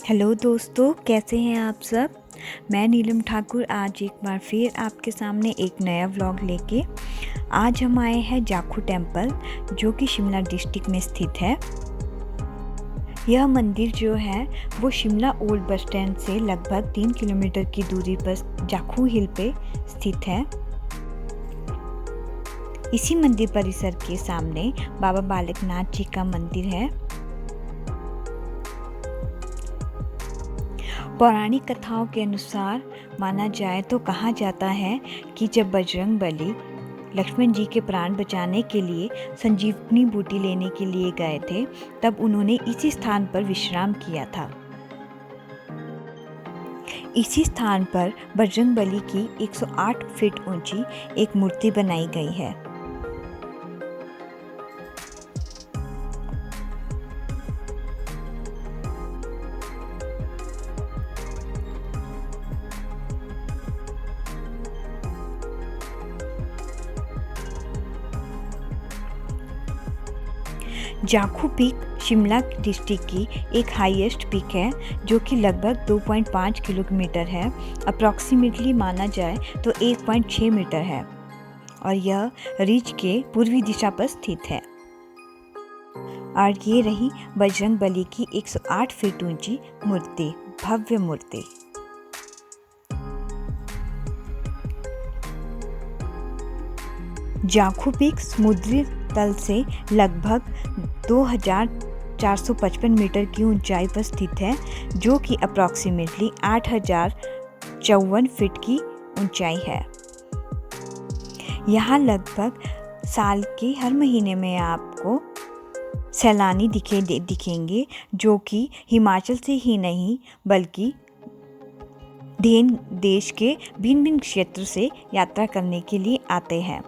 Hello दोस्तों, कैसे हैं आप सब। मैं नीलम ठाकुर आज एक बार फिर आपके सामने एक नया व्लॉग लेके आज हम आए हैं जाखू टेम्पल, जो कि शिमला डिस्ट्रिक्ट में स्थित है। यह मंदिर जो है वो शिमला ओल्ड बस स्टैंड से लगभग 3 किलोमीटर की दूरी पर जाखू हिल पे स्थित है। इसी मंदिर परिसर के सामने बाबा बालकनाथ जी का मंदिर है। पौराणिक कथाओं के अनुसार माना जाए तो कहा जाता है कि जब बजरंगबली लक्ष्मण जी के प्राण बचाने के लिए संजीवनी बूटी लेने के लिए गए थे, तब उन्होंने इसी स्थान पर विश्राम किया था। इसी स्थान पर बजरंगबली की 108 फीट ऊंची एक मूर्ति बनाई गई है। जाखू पीक शिमला डिस्ट्रिक्ट की एक हाईएस्ट पीक है, जो कि लगभग 2.5 किलोमीटर है। अप्रॉक्सीमेटली माना जाए तो 1.6 मीटर है और यह रिज के पूर्वी दिशा पर स्थित है। और ये रही बजरंगबली की 108 फीट ऊंची मूर्ति, भव्य मूर्ति। जाखू पीक समुद्री तल से लगभग 2455 मीटर की ऊंचाई पर स्थित है, जो कि अप्रॉक्सीमेटली 8054 फीट की ऊंचाई है। यहाँ लगभग साल के हर महीने में आपको सैलानी दिखेंगे, जो कि हिमाचल से ही नहीं बल्कि देश के भिन्न भिन्न क्षेत्र से यात्रा करने के लिए आते हैं।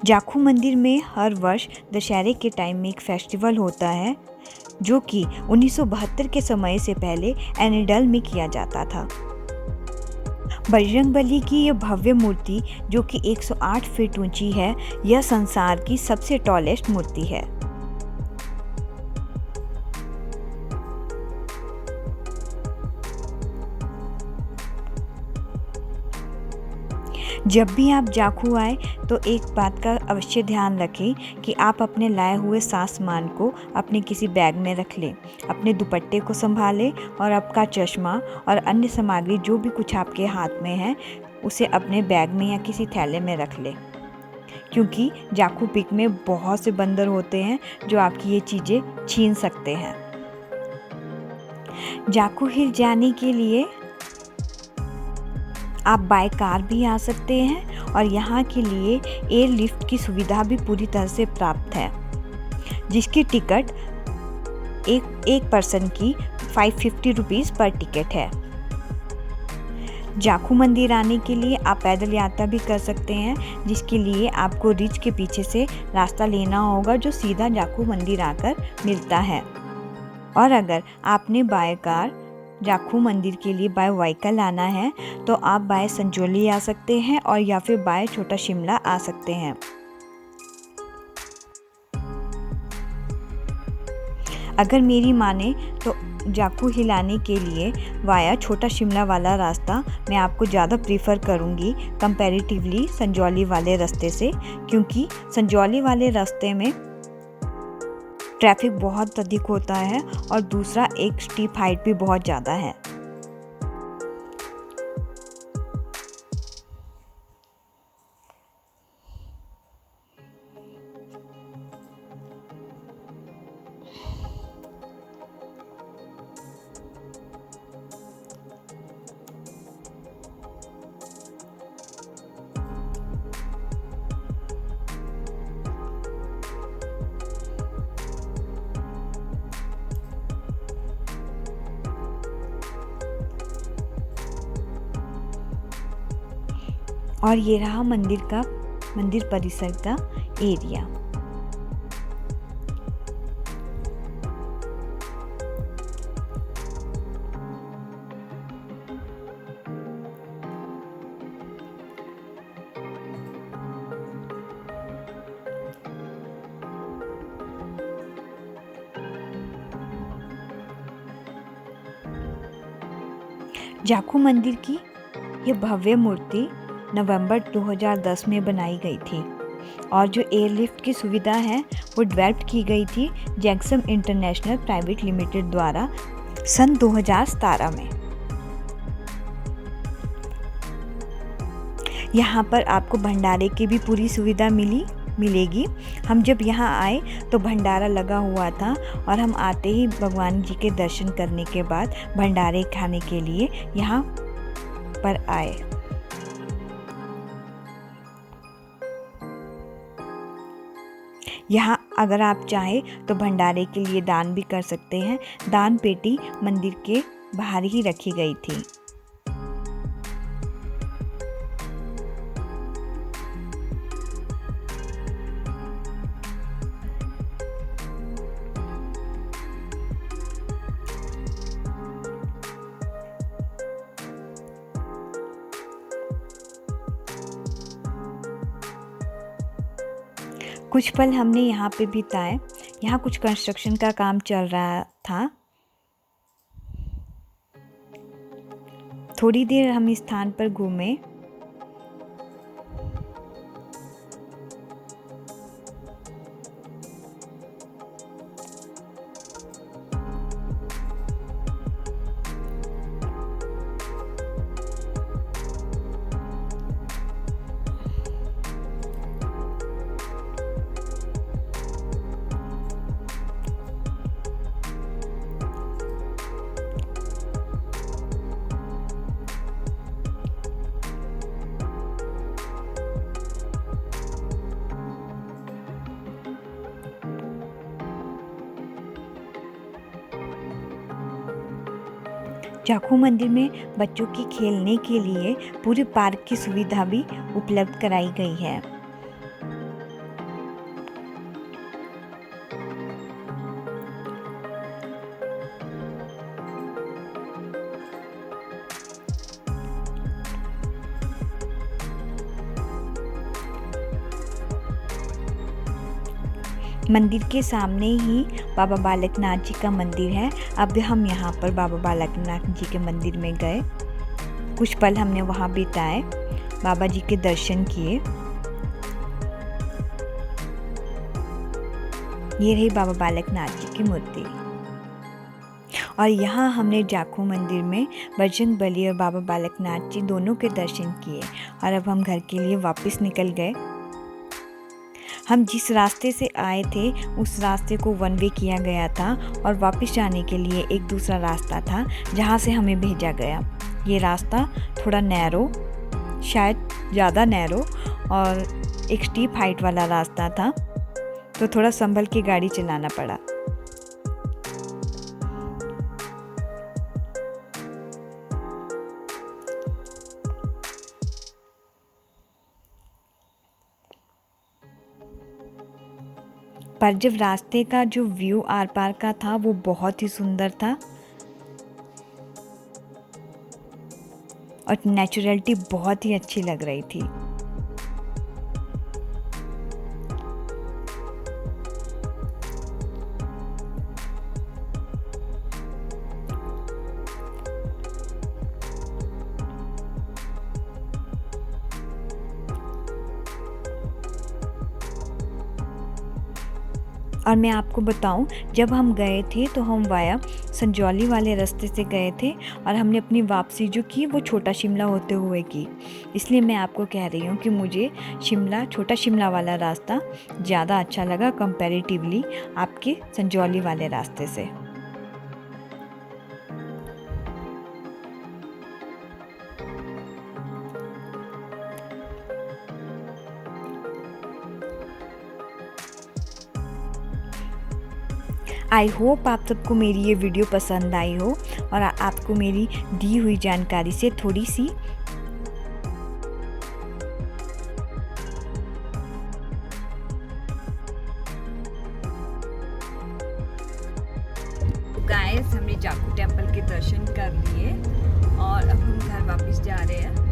जाखू मंदिर में हर वर्ष दशहरे के टाइम में एक फेस्टिवल होता है, जो कि 1972 के समय से पहले एनिडल में किया जाता था। बजरंगबली की यह भव्य मूर्ति, जो कि 108 फीट ऊंची है, यह संसार की सबसे टॉलेस्ट मूर्ति है। जब भी आप जाखू आए तो एक बात का अवश्य ध्यान रखें कि आप अपने लाए हुए सामान को अपने किसी बैग में रख लें, अपने दुपट्टे को संभालें और आपका चश्मा और अन्य सामग्री जो भी कुछ आपके हाथ में है उसे अपने बैग में या किसी थैले में रख लें, क्योंकि जाखू पीक में बहुत से बंदर होते हैं जो आपकी ये चीज़ें छीन सकते हैं। जाखू हिल जाने के लिए आप बाय कार भी आ सकते हैं और यहाँ के लिए एयर लिफ्ट की सुविधा भी पूरी तरह से प्राप्त है, जिसकी टिकट एक पर्सन की 550 रुपीज़ पर टिकट है। जाखू मंदिर आने के लिए आप पैदल यात्रा भी कर सकते हैं, जिसके लिए आपको रिज के पीछे से रास्ता लेना होगा, जो सीधा जाखू मंदिर आकर मिलता है। और अगर आपने बाय कार जाखू मंदिर के लिए बाय व्हीकल आना है तो आप बाय संजौली आ सकते हैं और या फिर बाय छोटा शिमला आ सकते हैं। अगर मेरी माने तो जाखू हिल आने के लिए वाया छोटा शिमला वाला रास्ता मैं आपको ज़्यादा प्रीफर करूँगी कंपैरेटिवली संजौली वाले रास्ते से, क्योंकि संजौली वाले रास्ते में ट्रैफिक बहुत अधिक होता है और दूसरा एक स्टीप हाइट भी बहुत ज़्यादा है। और ये रहा मंदिर परिसर का एरिया। जाखू मंदिर की ये भव्य मूर्ति नवंबर 2010 में बनाई गई थी और जो एयरलिफ्ट की सुविधा है वो डेवलप की गई थी जैक्सम इंटरनेशनल प्राइवेट लिमिटेड द्वारा सन 2017 में। यहाँ पर आपको भंडारे की भी पूरी सुविधा मिलेगी। हम जब यहाँ आए तो भंडारा लगा हुआ था और हम आते ही भगवान जी के दर्शन करने के बाद भंडारे खाने के लिए यहाँ पर आए। यहाँ अगर आप चाहें तो भंडारे के लिए दान भी कर सकते हैं। दान पेटी मंदिर के बाहर ही रखी गई थी। कुछ पल हमने यहाँ पे बिताए। यहाँ कुछ कंस्ट्रक्शन का काम चल रहा था। थोड़ी देर हम इस स्थान पर घूमे। जाखू मंदिर में बच्चों की खेलने के लिए पूरे पार्क की सुविधा भी उपलब्ध कराई गई है। मंदिर के सामने ही बाबा बालकनाथ जी का मंदिर है। अब हम यहाँ पर बाबा बालकनाथ जी के मंदिर में गए। कुछ पल हमने वहाँ बिताए, बाबा जी के दर्शन किए। ये रही बाबा बालकनाथ जी की मूर्ति। और यहाँ हमने जाखू मंदिर में बजरंग बली और बाबा बालकनाथ जी दोनों के दर्शन किए और अब हम घर के लिए वापस निकल गए। हम जिस रास्ते से आए थे उस रास्ते को वन वे किया गया था और वापस जाने के लिए एक दूसरा रास्ता था जहाँ से हमें भेजा गया। ये रास्ता थोड़ा नैरो, शायद ज़्यादा नैरो और एक स्टीप हाइट वाला रास्ता था, तो थोड़ा संभल के गाड़ी चलाना पड़ा। पर जब रास्ते का जो व्यू आर पार का था वो बहुत ही सुंदर था और नेचुरलिटी बहुत ही अच्छी लग रही थी। और मैं आपको बताऊं, जब हम गए थे तो हम वाया संजौली वाले रास्ते से गए थे और हमने अपनी वापसी जो की वो छोटा शिमला होते हुए की। इसलिए मैं आपको कह रही हूँ कि मुझे छोटा शिमला वाला रास्ता ज़्यादा अच्छा लगा कंपैरेटिवली आपके संजौली वाले रास्ते से। आई होप आप सबको मेरी ये वीडियो पसंद आई हो और आपको मेरी दी हुई जानकारी से थोड़ी सी गाइस, हमने जाखू टेम्पल के दर्शन कर लिए और अब हम घर वापस जा रहे हैं।